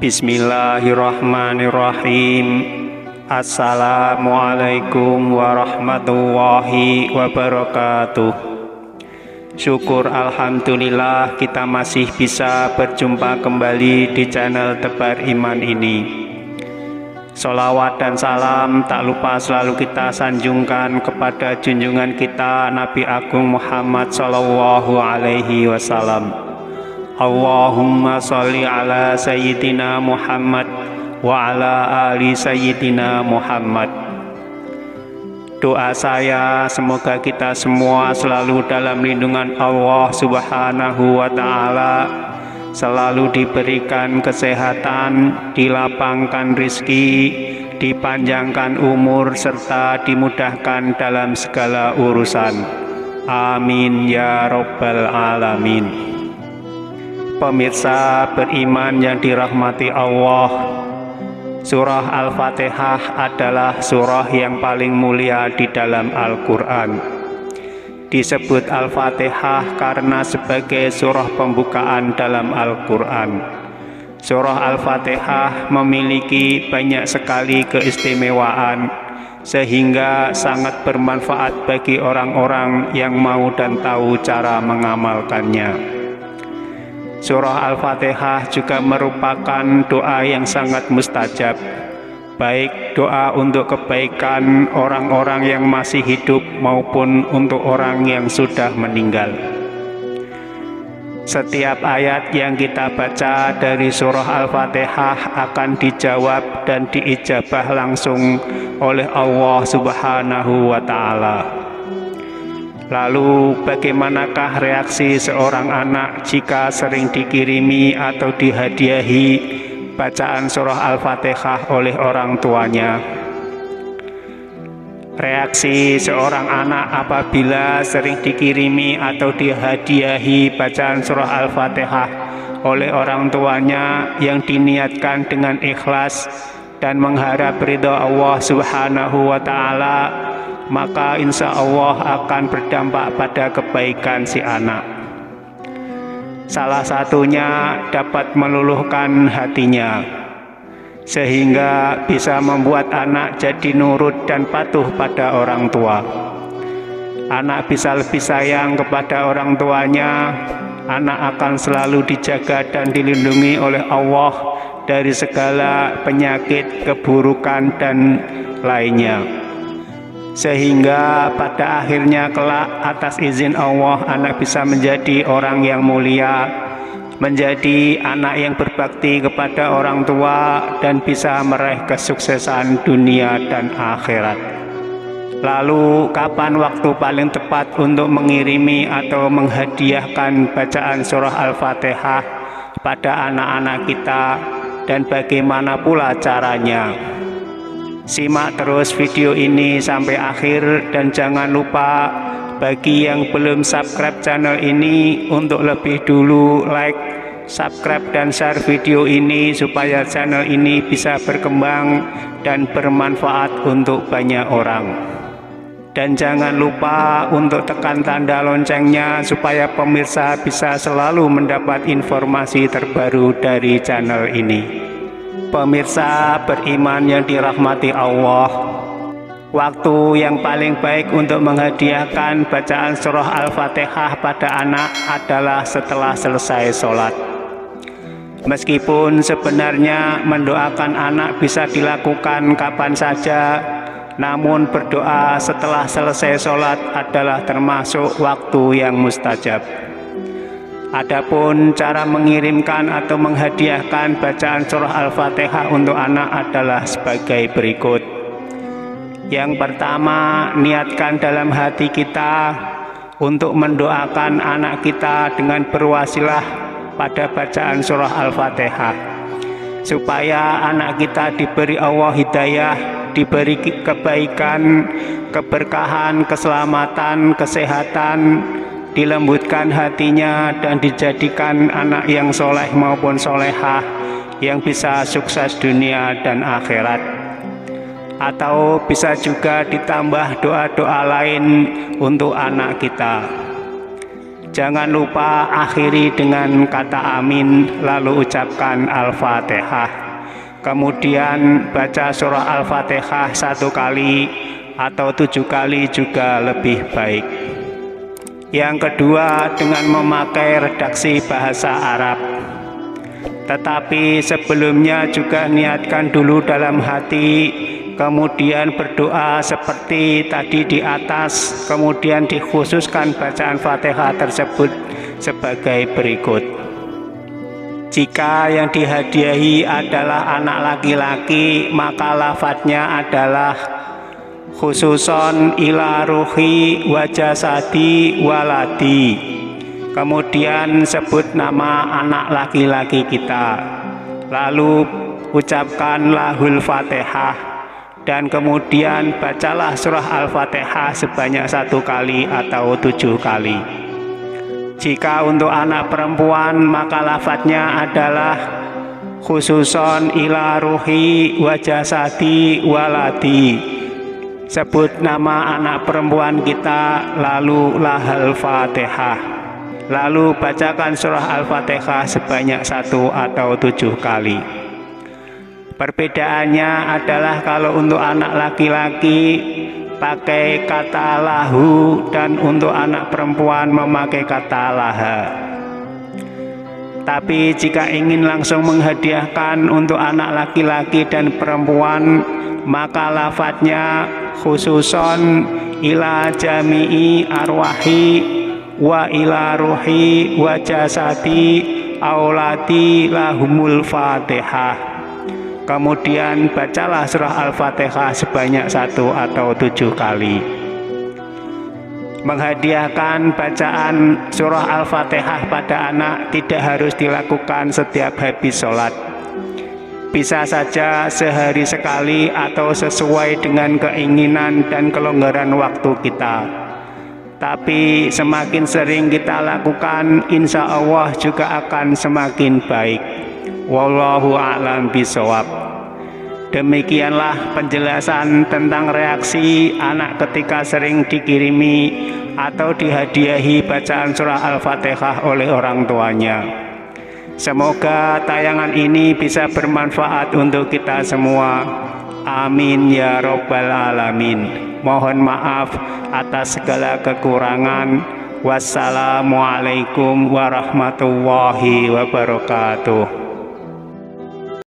Bismillahirrahmanirrahim. Assalamualaikum warahmatullahi wabarakatuh. Syukur alhamdulillah kita masih bisa berjumpa kembali di channel Tebar Iman ini. Sholawat dan salam tak lupa selalu kita sanjungkan kepada junjungan kita Nabi Agung Muhammad Sallallahu Alaihi Wasallam. Allahumma sholli ala Sayyidina Muhammad wa ala ali Sayyidina Muhammad. Doa saya semoga kita semua selalu dalam lindungan Allah Subhanahu wa ta'ala, selalu diberikan kesehatan, dilapangkan rizki, dipanjangkan umur, serta dimudahkan dalam segala urusan. Amin ya Rabbal Alamin. Pemirsa beriman yang dirahmati Allah, surah Al-Fatihah adalah surah yang paling mulia di dalam Al-Quran. Disebut Al-Fatihah karena sebagai surah pembukaan dalam Al-Quran. Surah Al-Fatihah memiliki banyak sekali keistimewaan, sehingga sangat bermanfaat bagi orang-orang yang mau dan tahu cara mengamalkannya. Surah Al-Fatihah juga merupakan doa yang sangat mustajab, baik doa untuk kebaikan orang-orang yang masih hidup maupun untuk orang yang sudah meninggal. Setiap ayat yang kita baca dari surah Al-Fatihah akan dijawab dan diijabah langsung oleh Allah Subhanahu wa ta'ala. Lalu bagaimanakah reaksi seorang anak jika sering dikirimi atau dihadiahi bacaan surah Al-Fatihah oleh orang tuanya? Reaksi seorang anak apabila sering dikirimi atau dihadiahi bacaan surah Al-Fatihah oleh orang tuanya yang diniatkan dengan ikhlas dan mengharap ridha Allah Subhanahu wa ta'ala, maka insya Allah akan berdampak pada kebaikan si anak. Salah satunya dapat meluluhkan hatinya, sehingga bisa membuat anak jadi nurut dan patuh pada orang tua. Anak bisa lebih sayang kepada orang tuanya. Anak akan selalu dijaga dan dilindungi oleh Allah dari segala penyakit, keburukan, dan lainnya. Sehingga pada akhirnya kelak atas izin Allah anak bisa menjadi orang yang mulia, menjadi anak yang berbakti kepada orang tua dan bisa meraih kesuksesan dunia dan akhirat. Lalu kapan waktu paling tepat untuk mengirimi atau menghadiahkan bacaan surah Al-Fatihah pada anak-anak kita, dan bagaimana pula caranya? Simak terus video ini sampai akhir, dan jangan lupa bagi yang belum subscribe channel ini untuk lebih dulu like, subscribe, dan share video ini supaya channel ini bisa berkembang dan bermanfaat untuk banyak orang. Dan jangan lupa untuk tekan tanda loncengnya supaya pemirsa bisa selalu mendapat informasi terbaru dari channel ini. Pemirsa beriman yang dirahmati Allah, waktu yang paling baik untuk menghadiahkan bacaan surah Al-Fatihah pada anak adalah setelah selesai sholat. Meskipun sebenarnya mendoakan anak bisa dilakukan kapan saja, namun berdoa setelah selesai sholat adalah termasuk waktu yang mustajab. Adapun cara mengirimkan atau menghadiahkan bacaan surah Al-Fatihah untuk anak adalah sebagai berikut. Yang pertama, niatkan dalam hati kita untuk mendoakan anak kita dengan berwasilah pada bacaan surah Al-Fatihah, supaya anak kita diberi Allah hidayah, diberi kebaikan, keberkahan, keselamatan, kesehatan, dilembutkan hatinya, dan dijadikan anak yang soleh maupun solehah yang bisa sukses dunia dan akhirat. Atau bisa juga ditambah doa-doa lain untuk anak kita. Jangan lupa akhiri dengan kata amin, lalu ucapkan Al-Fatihah. Kemudian baca surah Al-Fatihah 1 kali atau 7 kali juga lebih baik. Yang kedua, dengan memakai redaksi bahasa Arab. Tetapi sebelumnya juga niatkan dulu dalam hati, kemudian berdoa seperti tadi di atas, kemudian dikhususkan bacaan Fatihah tersebut sebagai berikut. Jika yang dihadiahi adalah anak laki-laki, maka lafadznya adalah khususon ila ruhi wa jasadi waladi. Kemudian sebut nama anak laki-laki kita, lalu ucapkan lahul Fatihah, dan kemudian bacalah surah Al-Fatihah sebanyak 1 kali atau 7 kali. Jika untuk anak perempuan, maka lafadznya adalah khususon ila ruhi wa jasadi waladi. Sebut nama anak perempuan kita, lalu lahal Fatihah. Lalu bacakan surah Al-Fatihah sebanyak 1 atau 7 kali. Perbedaannya adalah kalau untuk anak laki-laki pakai kata lahu, dan untuk anak perempuan memakai kata laha. Tapi jika ingin langsung menghadiahkan untuk anak laki-laki dan perempuan, maka lafadznya khususon ila jami'i arwahi wa ila ruhi wa jasadi aulati lahumul Fatihah. Kemudian bacalah surah Al-Fatihah sebanyak 1 atau 7 kali. Menghadiahkan bacaan surah Al-Fatihah pada anak tidak harus dilakukan setiap habis sholat. Bisa saja sehari sekali atau sesuai dengan keinginan dan kelonggaran waktu kita. Tapi semakin sering kita lakukan, insya Allah juga akan semakin baik. Wallahu a'lam bishawab. Demikianlah penjelasan tentang reaksi anak ketika sering dikirimi atau dihadiahi bacaan surah Al-Fatihah oleh orang tuanya. Semoga tayangan ini bisa bermanfaat untuk kita semua. Amin ya Rabbal Alamin. Mohon maaf atas segala kekurangan. Wassalamualaikum warahmatullahi wabarakatuh.